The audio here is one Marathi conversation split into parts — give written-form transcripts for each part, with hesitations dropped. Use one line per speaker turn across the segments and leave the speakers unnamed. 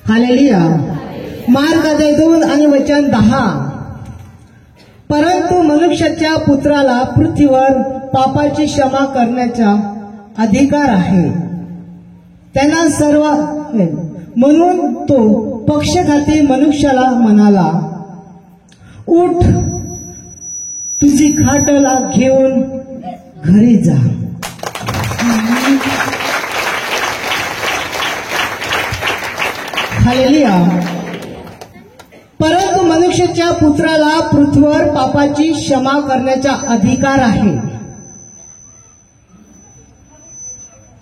हालेलुया. मार्ग 2 आणि वचन 10. परंतु मनुष्याच्या पुत्राला पृथ्वीवर पापाची क्षमा करण्याचा अधिकार आहे. त्यांना सर्व म्हणून तो पक्षघाती मनुष्याला म्हणाला, उठ, तुझी खाटला घेऊन घरी जा. हालेलुया. परंतु मनुष्याच्या पुत्राला पृथ्वीवर पापाची क्षमा करण्याचा अधिकार आहे.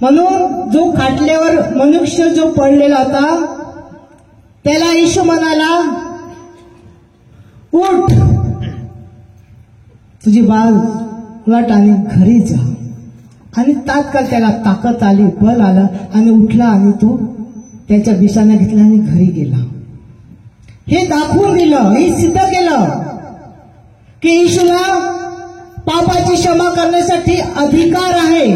म्हणून जो खाटल्यावर मनुष्य जो पडलेला होता त्याला येशू म्हणाला, उठ, तुझी बाळ उलट आणि घरी जा. आणि तात्काळ त्याला ताकद आली, बल आलं आणि उठला आणि तो त्याच्या बिछाना घेतला आणि घरी गेला. हे दाखवून दिलं, हे सिद्ध केलं की येशूला पापाची क्षमा करण्यासाठी अधिकार आहे.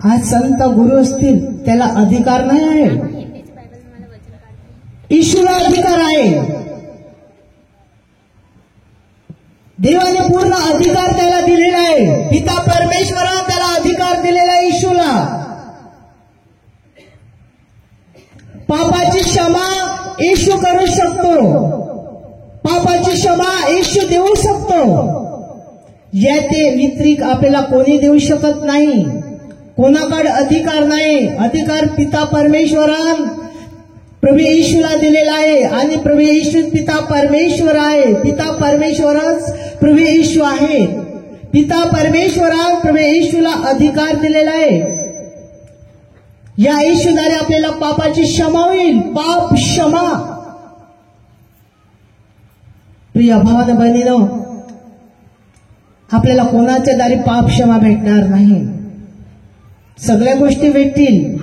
आज संत गुरु असतील त्याला अधिकार नाही आहे. येशूला अधिकार आहे. देवाने पूर्ण अधिकार त्याला दिलेला आहे. पिता परमेश्वराने त्याला अधिकार दिलेला आहे येशूला. पापाची क्षमा येशू करू शकतो. पापाची क्षमा येशू देऊ शकतो. याचे व्यतिरिक्त आपल्याला कोणी देऊ शकत नाही. कोणाकडे अधिकार नाही. अधिकार पिता परमेश्वरान प्रभू येशूला दिलेला आहे. आणि प्रभू येशू पिता परमेश्वर आहे. पिता परमेश्वरच प्रभू येशू आहे. पिता परमेश्वरान प्रभू येशूला अधिकार दिलेला आहे. या येशूद्वारे आपल्याला पापाची क्षमा होईल. पाप क्षमा. प्रिय भावानं बहिणीनो, आपल्याला कोणाच्या दारी पाप क्षमा भेटणार नाही. सगळ्या गोष्टी भेटतील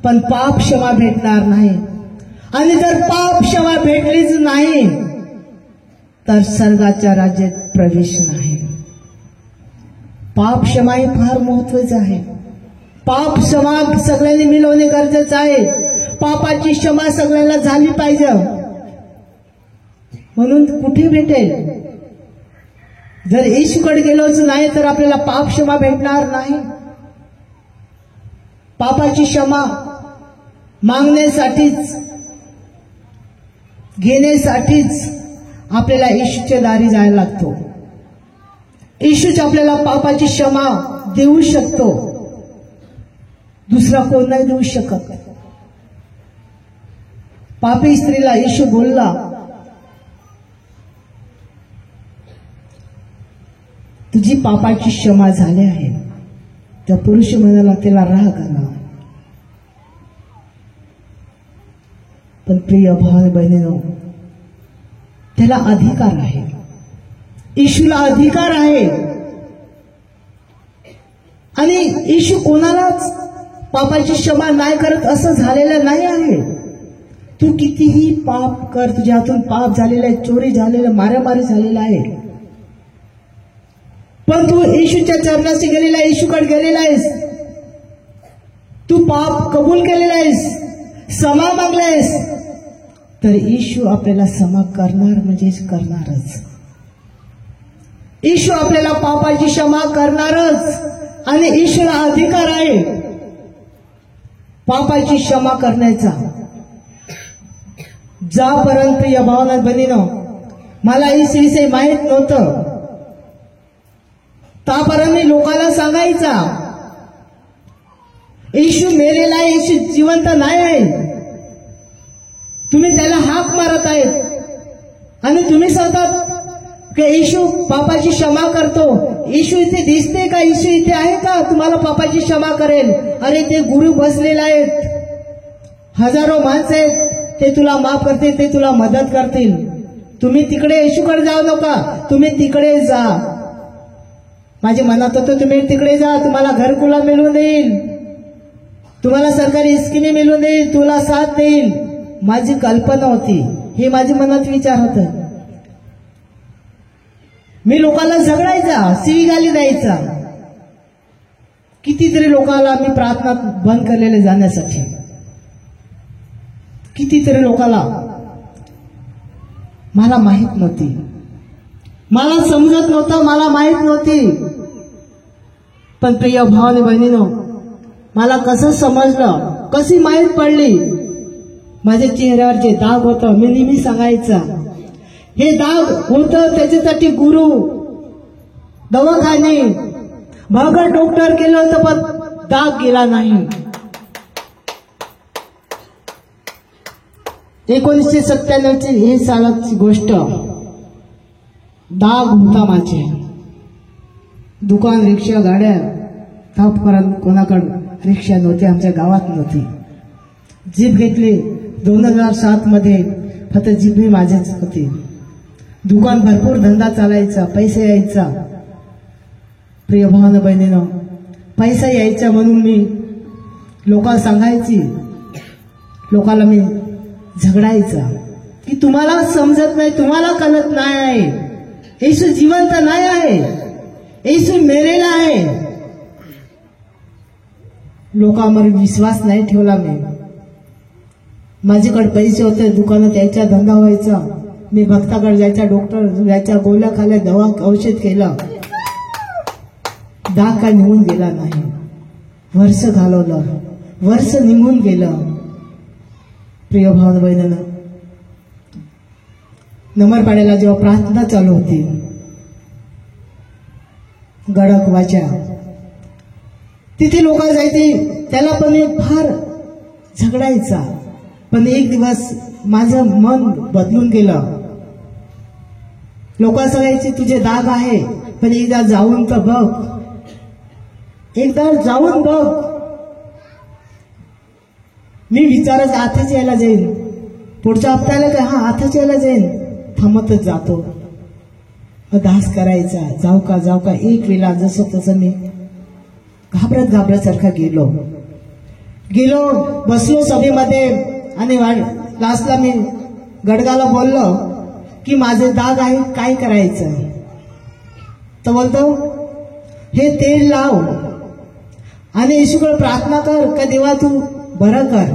पण पाप क्षमा भेटणार नाही. आणि जर पाप क्षमा भेटलीच नाही तर स्वर्गाच्या राज्यात प्रवेश नाही. पाप क्षमा हे फार महत्वाचं आहे. पाप क्षमा सगळ्यांनी मिळवणे गरजेचं आहे. पापाची क्षमा सगळ्यांना झाली पाहिजे. म्हणून कुठे भेटेल? जर येशूकडे गेलोच नाही तर आपल्याला पाप क्षमा भेटणार नाही. पापाची क्षमा मागण्यासाठीच घेण्यासाठीच आपल्याला येशूच्या दारी जायला लागतो. येशूच आपल्याला पापाची क्षमा देऊ शकतो. दुसरा कोण नाही देऊ शकत. पापी स्त्रीला येशू बोलला, तुझी पापाची क्षमा झाली आहे. त्या पुरुष म्हणाला, त्याला राग आला. पण प्रिय भाव बहिणीनो, त्याला अधिकार आहे. येशूला अधिकार आहे. आणि येशू कोणालाच पापाची क्षमा नाही करत असं झालेलं नाही आहे. तू कितीही पाप कर, तुझ्या हातून पाप झालेलं आहे, चोरी झालेलं, मारामारी झालेला आहे, पण तू येशूच्या चरणाशी गेलेला आहे, येशूकडे गेलेला आहेस, तू पाप कबूल केलेला आहेस, क्षमा मागलायस, तर येशू आपल्याला क्षमा करणार म्हणजेच करणारच. येशू आपल्याला पापाची क्षमा करणारच. आणि येशूला अधिकार आहे पापाची क्षमा करण्याचा. जापर्यंत या भावना बहिणीनो मला येशूविषयी माहित नव्हतं, त्यापर्यंत मी लोकांना सांगायचा येशू मेलेला आहे, येशू जिवंत नाही आहे. तुम्ही त्याला हाक मारत आहेत आणि तुम्ही सांगतात की येशू पापाची क्षमा करतो. येशू इथे दिसते का? येशू इथे आहे का तुम्हाला पापाची क्षमा करेल? अरे ते गुरु बसलेले आहेत, हजारो माणसं आहेत, ते तुला माफ करतील, ते तुला मदत करतील. तुम्ही तिकडे येशूकडे जाऊ नका, तुम्ही तिकडे जा. माझ्या मनात होतं तुम्ही तिकडे जा, तुम्हाला घरकुला मिळून देईल, तुम्हाला सरकारी स्कीमी मिळून देईल, तुला साथ देईल. माझी कल्पना होती, हे माझ्या मनात विचार होतं. मी लोकांना झगडायचा, शिवीगाली द्यायचा, कितीतरी लोकांना मी प्रार्थना बंद केलेले जाण्यासाठी, कितीतरी लोकांना मला माहित नव्हती, मला समजत नव्हतं, मला माहित नव्हती. पण प्रिय भावाने बहिणीनो, मला कसं समजलं, कशी माहित पडली. माझ्या चेहऱ्यावर जे दाग होतं, मी नेहमी सांगायचं, हे दाग होतं त्याच्यासाठी गुरु, दवाखाने, भगत डॉक्टर केलं होतं, पण दाग गेला नाही. 1997 हे सालाची गोष्ट. दाग होता माझे. दुकान, रिक्षा, गाड्या, तापपर्यंत कोणाकडे रिक्षा नव्हती, आमच्या गावात नव्हती. जीप घेतली 2007 मध्ये, फक्त जीप ही माझीच होती. दुकान, भरपूर धंदा चालायचा, पैसे यायचा. प्रिय भावानं बहिणीनं, पैसा यायचा म्हणून मी लोकांना सांगायची, लोकांना मी झगडायचा की तुम्हाला समजत नाही, तुम्हाला कळत नाही आहे, येशू जिवंत नाही आहे, येशू मेलेला आहे. लोकांवर विश्वास नाही ठेवला मी. माझ्याकडे पैसे होते, दुकानात यायचा, धंदा व्हायचा, मी भक्ताकडे जायचा, डॉक्टर जायचा, गोळ्या खाल्ल्या, दवा औषध केलं, दाग काय निघून गेला नाही. वर्ष घालवलं, वर्ष निघून गेलं. प्रिय भाव बहिणीनं, नंबरपाड्याला जेव्हा प्रार्थना चालू होती, गडकवाच्या तिथे लोक जायचे, त्याला पण एक फार झगडायचा. पण एक दिवस माझं मन बदलून गेलं. लोक सांगायचे तुझे दाग आहे, पण एकदा जाऊन तर बघ, एकदा जाऊन बघ. मी विचारच आताच यायला जाईन, पुढच्या हप्त्याला काय, हा आताच यायला जाईन, थांबतच जातो. दास करायचा, जाऊ का. एक वेळा जसं तसं मी घाबरत गेलो, बसलो सभेमध्ये आणि लास्टला मी गडगाला बोललो की माझे दाग आहे, काय करायचं. तर बोलतो हे तेल लाव आणि येशूकडे प्रार्थना कर का देवा तू बरं कर.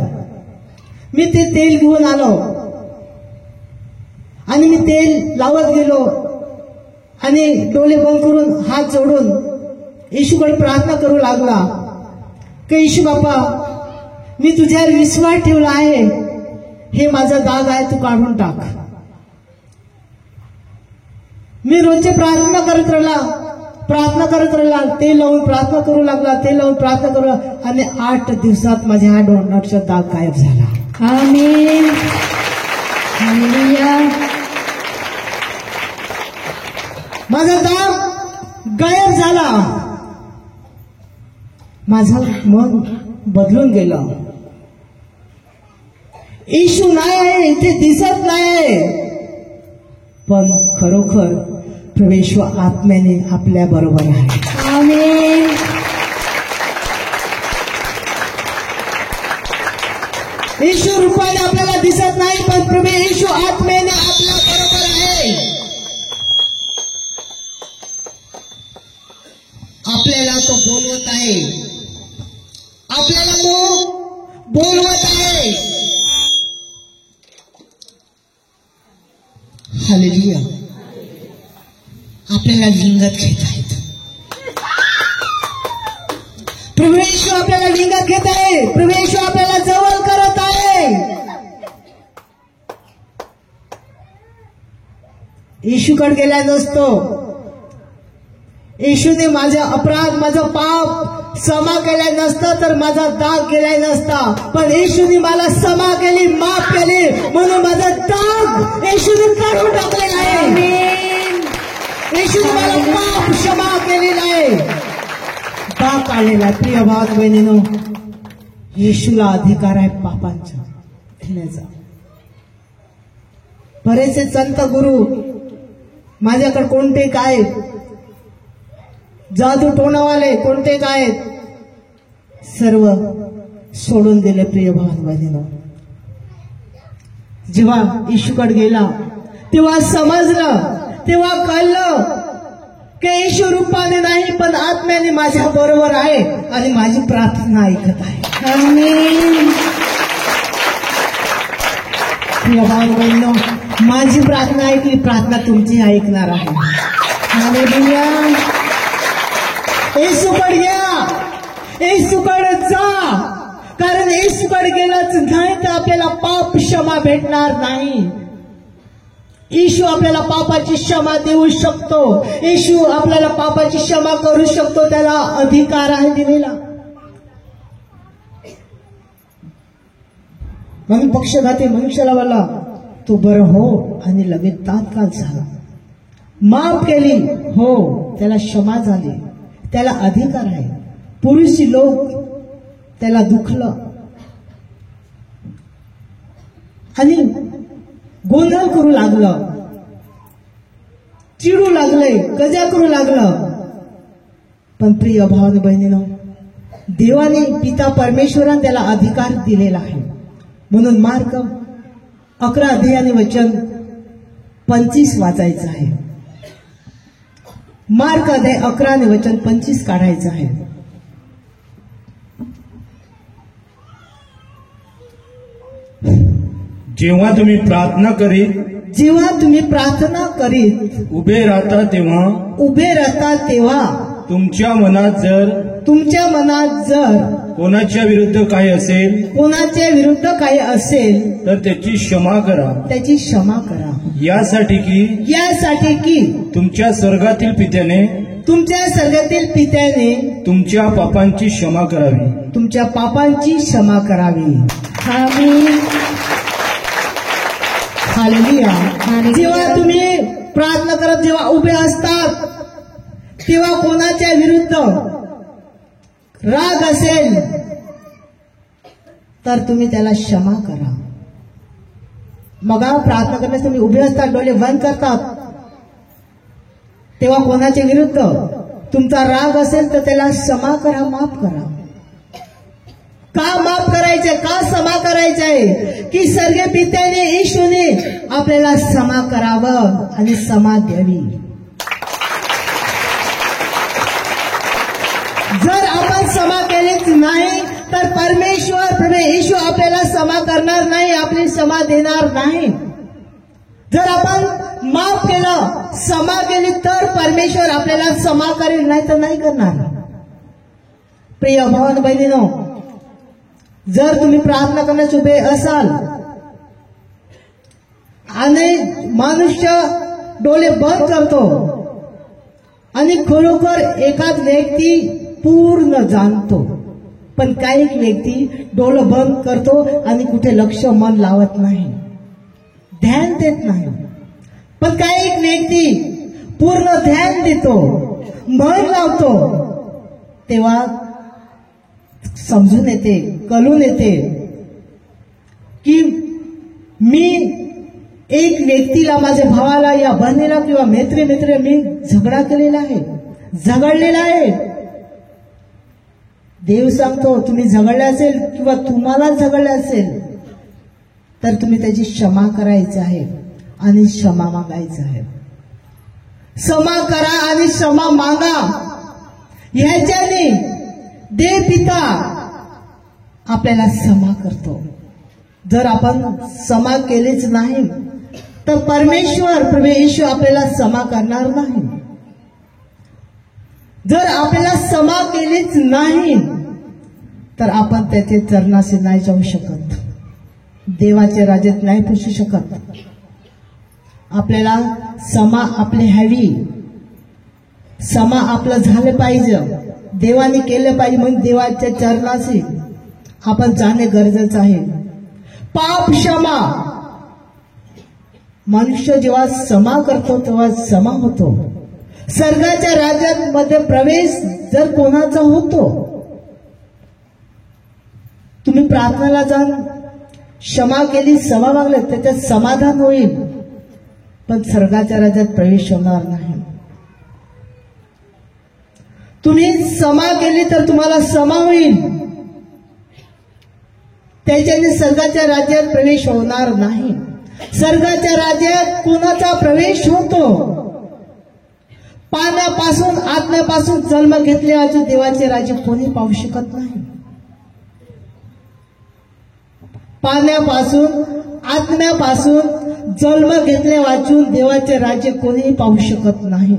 मी ते तेल घेऊन आलो आणि मी तेल लावत गेलो आणि डोळे बंद करून हात जोडून येशूकडे प्रार्थना करू लागला की येशू बाप्पा, मी तुझ्यावर विश्वास ठेवला आहे, हे माझा दाग आहे, तू काढून टाक. मी रोजचे प्रार्थना करत राहिला, ते लावून प्रार्थना करू लागला, आणि 8 दिवसात माझ्या हा डोळ्याचा दाग गायब झाला.
आमीन. हालेलुया.
माझा दाग गायब झाला. माझं मन बदलून गेलं. येशू नाही आहे, इथे दिसत नाही, पण खरोखर प्रभू आत्म्याने आपल्या बरोबर आहे.
आमीन.
येशू रूपाने आपल्याला दिसत नाही, पण प्रभू येशू आत्म्याने आपल्या बरोबर आहे. आपल्याला तो बोलवत आहे, आपल्याला तो बोलवत आहे. हालेलुया. आपल्याला लिंगत घेत आहेत. प्रभू येशू आपल्याला लिंगत घेत आहे. प्रभू येशू आपल्याला जवळ करत आहे. येशूकडे गेला नसतो, येशूने माझे अपराध, माझं पाप क्षमा केला नसतं तर माझा दाग गेला नसता. पण येशूने मला क्षमा केली, माफ केली, म्हणून माझा दाग येशूने काढून टाकलेला आहे. येशूने मला पाप क्षमा केलेला आहे, दाग काढलेला आहे. प्रिय भाव बहिणीनो, येशूला अधिकार आहे पापांचा घेण्याचा. बरेचसे संत गुरु माझ्याकडे कोणते काय जादू टोणावाले कोणते काय सर्व सोडून दिले. प्रिय भाव बहिणीनो, जेव्हा येशूकडे गेला तेव्हा समजलं, तेव्हा कळलं की येशू रूपाने नाही पण आत्म्याने माझ्या बरोबर आहे आणि माझी प्रार्थना ऐकत आहे.
आमीन.
प्रिय भाऊ बहिणींनो, माझी प्रार्थना ऐकली, प्रार्थना तुमची ऐकणार आहे.
हालेलुया.
येशूकडे या, येशूकडे जा, कारण येशूकडे गेलंच नाही तर आपल्याला पाप क्षमा भेटणार नाही. येशू आपल्याला पापाची क्षमा देऊ शकतो. येशू आपल्याला पापाची क्षमा करू शकतो. त्याला अधिकार आहे दिलेला. म्हणून पक्षघाती मनुष्याला बोलला, तू बरं हो, आणि लगेच तात्काळ झाला. माफ केली हो, त्याला क्षमा झाली, त्याला अधिकार आहे. पुरुषी लोक त्याला दुखलं आणि गोंधळ करू लागलं, चिडू लागले, गजा करू लागलं. पण प्रिय भाव बहिणीनो, देवाने पिता परमेश्वराने त्याला अधिकार दिलेला आहे. म्हणून मार्क 11 अध्यायाने वचन 25 वाचायचं आहे. मार्क अध्याय 11 ने वचन 25 काढायचं आहे.
जेव्हा तुम्ही प्रार्थना करीत उभे राहता तेव्हा तुमच्या मनात जर कोणाच्या विरुद्ध काही असेल तर त्याची क्षमा करा, यासाठी की तुमच्या स्वर्गातील पित्याने तुमच्या पापांची क्षमा करावी.
आमीन.
हालेलुया. जेव्हा तुम्ही प्रार्थना करत जेव्हा उभे असतात तेव्हा कोणाच्या विरुद्ध राग असेल तर तुम्ही त्याला क्षमा करा. मग प्रार्थना करण्यास तुम्ही उभे असतात, डोळे बंद करतात, तेव्हा कोणाच्या विरुद्ध तुमचा राग असेल तर त्याला क्षमा करा, माफ करा. का माफ करायचंय, का क्षमा करायचंय? की सर्व पित्याने येशूने आपल्याला क्षमा करावं आणि क्षमा द्यावी. जर आपण क्षमा केलीच नाही तर परमेश्वर प्रभू येशू आपल्याला क्षमा करणार नाही, आपली क्षमा देणार नाही. जर आपण माफ केलं, क्षमा केली तर परमेश्वर आपल्याला क्षमा करेल, नाही तर नाही करणार. प्रिय भाव बहिणीनो, जर तुम्ही प्रार्थना करण्यास उभे असाल आणि मनुष्य डोळे बंद करतो आणि खरोखर एखाद व्यक्ती पूर्ण जाणतो, पण काही व्यक्ती डोळे बंद करतो आणि कुठे लक्ष मन लावत नाही, ध्यान देत नाही. पण काही व्यक्ती पूर्ण ध्यान देतो, मन लावतो, तेव्हा समजून येते, कळून येते की मी एक व्यक्तीला, माझ्या भावाला या बहिणीला किंवा मित्र मी झगडा केलेला आहे, झगडलेला आहे. देव सांगतो तुम्ही झगडले असेल किंवा तुम्हाला झगडले असेल तर तुम्ही त्याची क्षमा करायची आहे आणि क्षमा मागायचं आहे. क्षमा करा आणि क्षमा मागा. ह्याच्याने देव पिता आपल्याला क्षमा करतो. जर आपण क्षमा केलीच नाही तर परमेश्वर प्रभू येशू आपल्याला क्षमा करणार नाही. जर आपल्याला क्षमा केलीच नाही तर आपण त्याचे चरणाशी नाही जाऊ शकत, देवाच्या राज्यात नाही पोचू शकत. आपल्याला क्षमा आपली हवी, क्षमा आपलं झालं पाहिजे, देवाने केलं पाहिजे. म्हणून देवाच्या चरणाशी आपण जाणे गरजेचं आहे. पाप क्षमा, मनुष्य जेव्हा क्षमा करतो तेव्हा क्षमा होतो. स्वर्गाच्या राज्यात मध्ये प्रवेश जर कोणाचा होतो, तुम्ही प्रार्थनेला जाऊन क्षमा केली, क्षमा मागले, त्याच्यात समाधान होईल, पण स्वर्गाच्या राज्यात प्रवेश होणार नाही. तुम्ही क्षमा केली तर तुम्हाला क्षमा होईल, त्याच्याने स्वर्गाच्या राज्यात प्रवेश होणार नाही. स्वर्गाच्या राज्यात कोणाचा प्रवेश होतो? पाण्यापासून आत्म्यापासून जन्म घेतल्याचे देवाचे राज्य कोणी पाहू शकत नाही. पाण्यापासून आत्म्यापासून जन्म घेतले वाचून देवाचे राज्य कोणीही पाहू शकत नाही.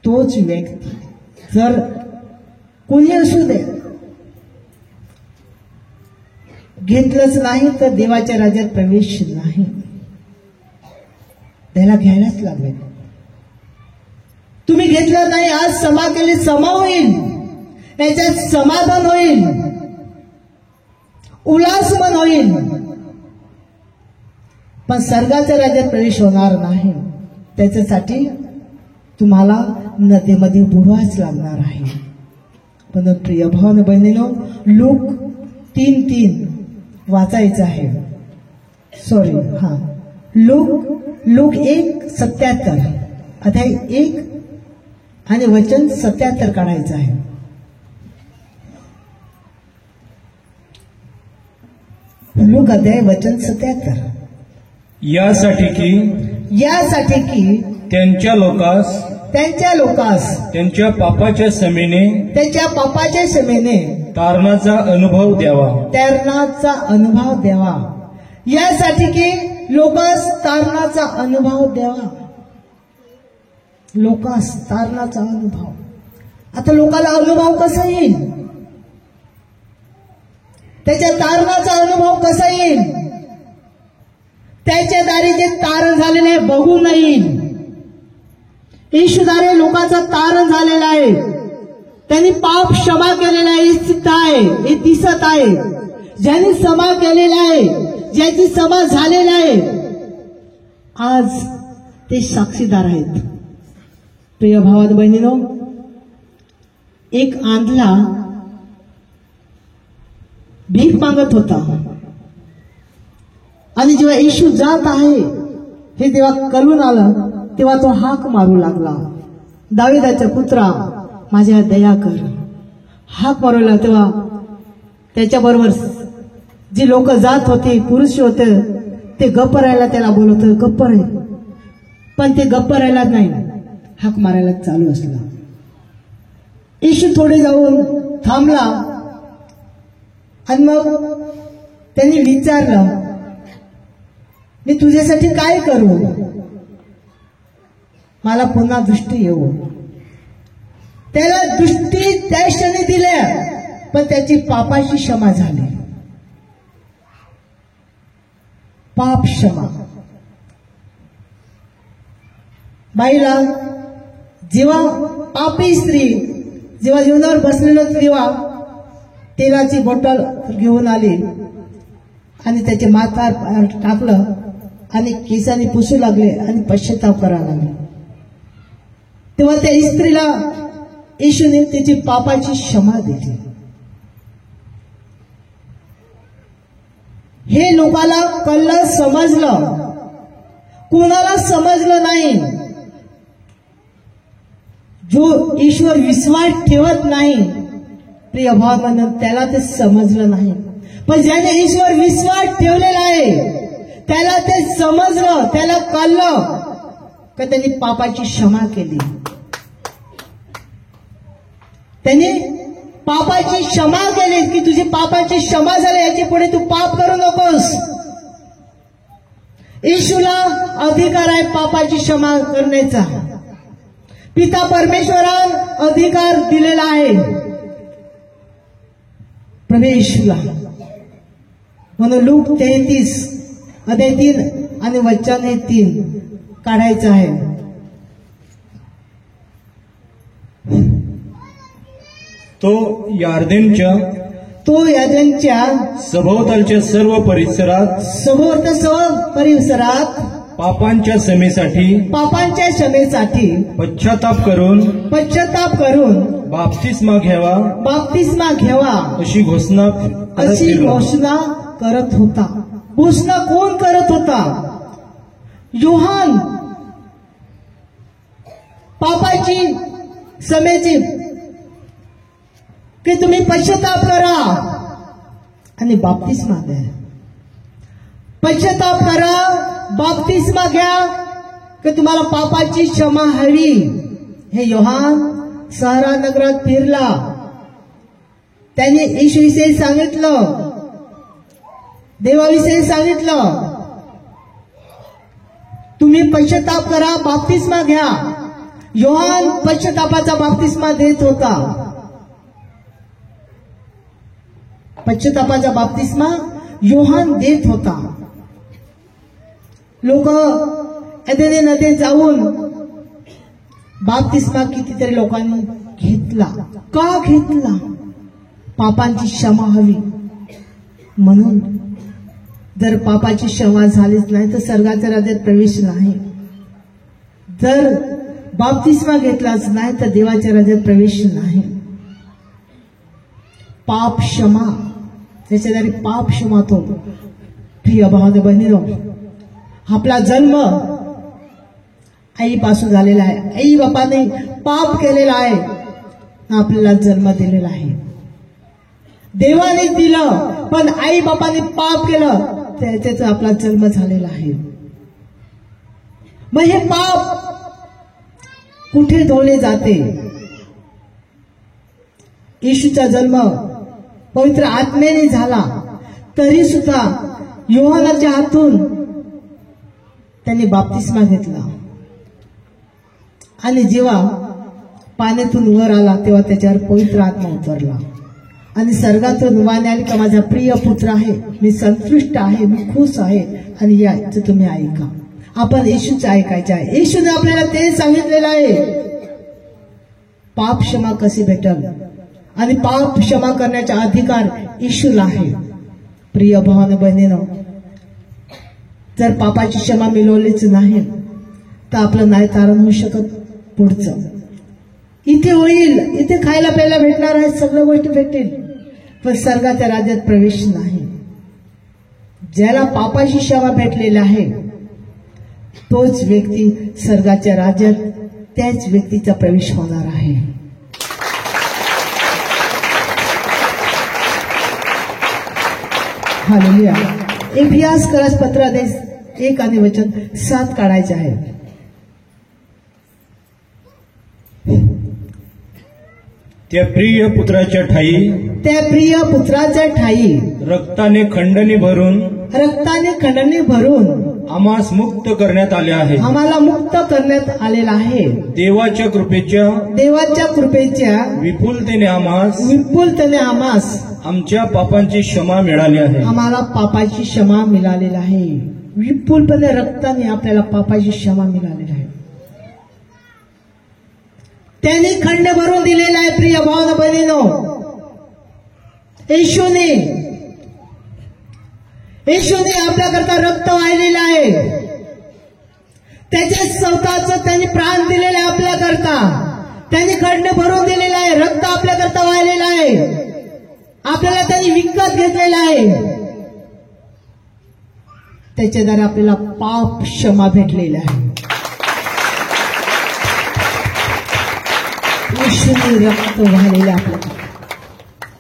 तोच व्यक्ती जर कोणी असू दे घेतलंच नाही तर देवाच्या राज्यात प्रवेश नाही. त्याला घ्यायलाच लागेल. तुम्ही घेतलं नाही, आज समा केली, समा होईल, याच्यात समाधान होईल, उल्हासमन होईल, पण स्वर्गाच्या राज्यात प्रवेश होणार नाही. त्याच्यासाठी तुम्हाला नदीमध्ये बुडवाच लागणार आहे. पण प्रिय भावानं बहिणीनो, लूक 3:3 वाचायचं आहे. सॉरी, लूक 1:77 अध्याय 1 आणि वचन 77 काढायचं आहे. लूक अध्याय वचन 77.
यासाठी की त्यांच्या लोकास त्यांच्या पापाच्या समेने तारणाचा अनुभव द्यावा.
यासाठी की लोकांस तारणाचा अनुभव द्यावा. लोकांस तारणाचा अनुभव. आता लोकाला अनुभव कसा येईल? त्याच्या तारणाचा अनुभव कसा येईल? त्याच्या दारी जे तारण झालेले आहे बघून येईल. येशूद्वारे लोकांचा तारण झालेला आहे. त्यांनी पाप क्षमा केलेला आहे, हे सिद्ध आहे, हे दिसत आहे. ज्यांनी क्षमा केलेला आहे, ज्याची क्षमा झालेला आहे, आज ते साक्षीदार आहेत. प्रिय भावात बहिणीनो, एक आंधळा भीक मागत होता आणि जेव्हा येशू जात आहे हे तेव्हा कळून आलं, तेव्हा तो हाक मारू लागला, दाविदाचा पुत्रा माझ्या दया कर. हाक मारवला तेव्हा त्याच्याबरोबर जी लोक जात होते, पुरुष होते, ते गप्प राहायला त्याला बोलत होते, गप्प राहील. पण ते गप्प राहायला नाही, हाक मारायला चालू असला. येशू थोडे जाऊन थांबला आणि मग त्यांनी विचारलं, मी तुझ्यासाठी काय करू? मला पुन्हा दृष्टी येऊ. त्याला दृष्टी त्या क्षणी दिल्या, पण त्याची पापाची क्षमा झाली. पाप क्षमा. बाईला जेव्हा पापी स्त्री जेव्हा जीवनावर बसलेलं तेव्हा तेलाची बॉटल घेऊन आली आणि त्याचे माथ्यावर टाकलं आणि केसाने पुसू लागले आणि पश्चाताप करायला लागले. तेव्हा त्या स्त्रीला येशूने त्याची पापाची क्षमा दिली. हे लोकाला कळलं, समजलं. कोणाला समजलं नाही. जो ईश्वर विश्वास ठेवत नाही, प्रिय भाव म्हणून त्याला ते समजलं नाही. पण ज्याने ईश्वर विश्वास ठेवलेला आहे त्याला ते समजलं, त्याला कळलं का त्यांनी पापाची क्षमा केली. त्यांनी पापाची क्षमा केली की तुझी पापाची क्षमा झाली, याची पुढे तू पाप करू नकोस. येशूला अधिकार आहे पापाची क्षमा करण्याचा. पिता परमेश्वरान अधिकार दिलेला आहे प्रभू येशूला. म्हणून लूक 33 अध्याय 3 आणि वचन 3 काढायचं आहे.
तो यार्देनच्या
सभोवतालच्या सर्व परिसरात
पापांच्या क्षमेसाठी पश्चाताप करून बाप्तिस्मा घ्यावा अशी घोषणा
करत होता. घोषणा कोण करत होता? योहान. पापाची क्षमेची की तुम्ही पश्चाताप करा आणि बाप्तिस्मा द्या. पश्चाताप करा, बाप्तिस्मा घ्या, की तुम्हाला पापाची क्षमा हवी. हे योहान शहरा नगरात फिरला, त्याने येशूविषयी सांगितलं, देवाविषयी सांगितलं, तुम्ही पश्चाताप करा, बाप्तिस्मा घ्या. योहान पश्चातापाचा बाप्तिस्मा देत होता. पश्चातापाचा बाप्तिस्मा योहान देत होता. लोक एदेने नदीत जाऊन बाप्तिस्मा कितीतरी लोकांनी घेतला. का घेतला? पापांची क्षमा हवी म्हणून. जर पापाची क्षमा झालीच नाही तर स्वर्गाच्या राज्यात प्रवेश नाही. जर बाप्तिस्मा घेतलाच नाही तर देवाच्या राज्यात प्रवेश नाही. पाप क्षमा, त्याच्याद्वारे पाप क्षमा तो. प्रिय भावने बहिणीनो, आपला जन्म आईपासून झालेला आहे. आई बापाने पाप केलेला आहे, आपल्याला जन्म दिलेला आहे. देवाने दिलं, पण आई बापाने पाप केलं, त्याचा आपला जन्म झालेला आहे. मग हे पाप कुठे धुवले जाते? येशूचा जन्म पवित्र आत्मेने झाला, तरी सुद्धा योहानाच्या हातून त्यांनी बाप्तिस्मा घेतला. आणि जेव्हा पाण्यातून वर आला तेव्हा त्याच्यावर पवित्र आत्मा उतरला आणि स्वर्गातून वाणी आली का माझा प्रिय पुत्र आहे, मी संतुष्ट आहे, मी खुश आहे, आणि याचं तुम्ही ऐका. आपण येशूचं ऐकायचं आहे. येशूने आपल्याला ते सांगितलेलं आहे. पाप क्षमा कशी भेटल आणि पाप क्षमा करण्याचा अधिकार येशूला आहे. प्रिय भावाने बहिणीनो, जर पापाची क्षमा मिळवलीच नाही तर आपलं नाही तारण होऊ शकत. पुढचं इथे होईल, इथे खायला प्यायला भेटणार आहे, सगळ्या गोष्टी भेटतील, पण स्वर्गाच्या राज्यात प्रवेश नाही. ज्याला पापाची क्षमा भेटलेली आहे तोच व्यक्ती स्वर्गाच्या राज्यात, त्याच व्यक्तीचा प्रवेश होणार आहे. हालेलुया. इफियास पत्र 1 आणि वचन 7 काढायचे आहे.
त्या प्रिय पुत्राच्या ठाई,
त्या प्रिय पुत्राच्या ठाई
रक्ताने खंडणी भरून आम्हास मुक्त करण्यात आले आहे.
आम्हाला मुक्त करण्यात आलेला आहे.
देवाच्या कृपेच्या विपुलतेने आम्हास आमच्या पापांची क्षमा मिळाली आहे.
आम्हाला पापाची क्षमा मिळालेली आहे. विपुलपणे रक्ताने आपल्याला पापाची क्षमा मिळालेली आहे. त्यांनी खंड भरून दिलेला आहे. प्रिय भावना बहिणीनो, येशूने आपल्याकरता रक्त वाहिलेलं आहे. त्याच्या स्वतःच त्यांनी प्राण दिलेले आहे आपल्याकरता. त्यांनी खंड भरून दिलेला आहे. रक्त आपल्याकरता वाहिलेलं आहे. आपल्याला त्यांनी विकत घेतलेला आहे. त्याच्याद्वारे आपल्याला पाप क्षमा भेटलेला आहे. येशूने रक्त वाहिलेलं आपल्याला,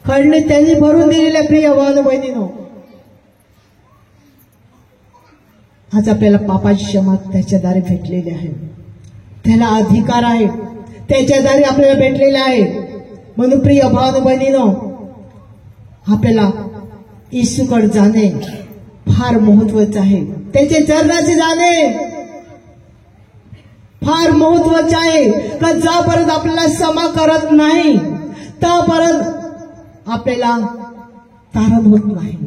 खंड त्यांनी भरून दिलेल्या. प्रिय भावांनो बहिणीनो, आज आपल्याला पापाची क्षमा त्याच्याद्वारे भेटलेली आहे. त्याला अधिकार आहे, त्याच्याद्वारे आपल्याला भेटलेला आहे. म्हणून प्रिय भावांनो बहिणीनो, आपल्याला येशूकडे जाणे फार महत्वाचं आहे. त्याचे चरणाचे जाणे फार महत्वाचं आहे. का जोपर्यंत आपल्याला क्षमा करत नाही तोपर्यंत आपल्याला तारण होत नाही.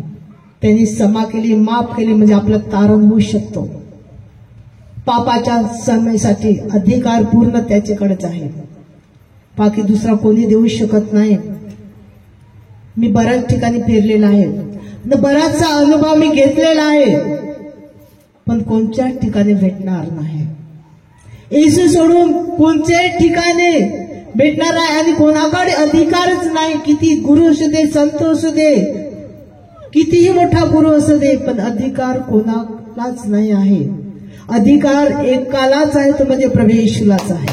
त्यांनी क्षमा केली, माफ केली म्हणजे आपलं तारण होऊ शकतो. पापाच्या क्षमेसाठी अधिकार पूर्ण त्याच्याकडेच आहे, बाकी दुसरा कोणी देऊ शकत नाही. मी बऱ्याच ठिकाणी फिरलेला आहे, बराचसा अनुभव मी घेतलेला आहे, पण कोणत्या ठिकाणी भेटणार नाही. येशू सोडून कोणत्याही ठिकाणी भेटणार आहे. आणि कोणाकडे अधिकारच नाही. किती गुरु असू दे, संत असू दे, कितीही मोठा गुरु असू दे, पण अधिकार कोणालाच नाही आहे. अधिकार एकालाच आहे, तो म्हणजे प्रभू येशूलाच आहे.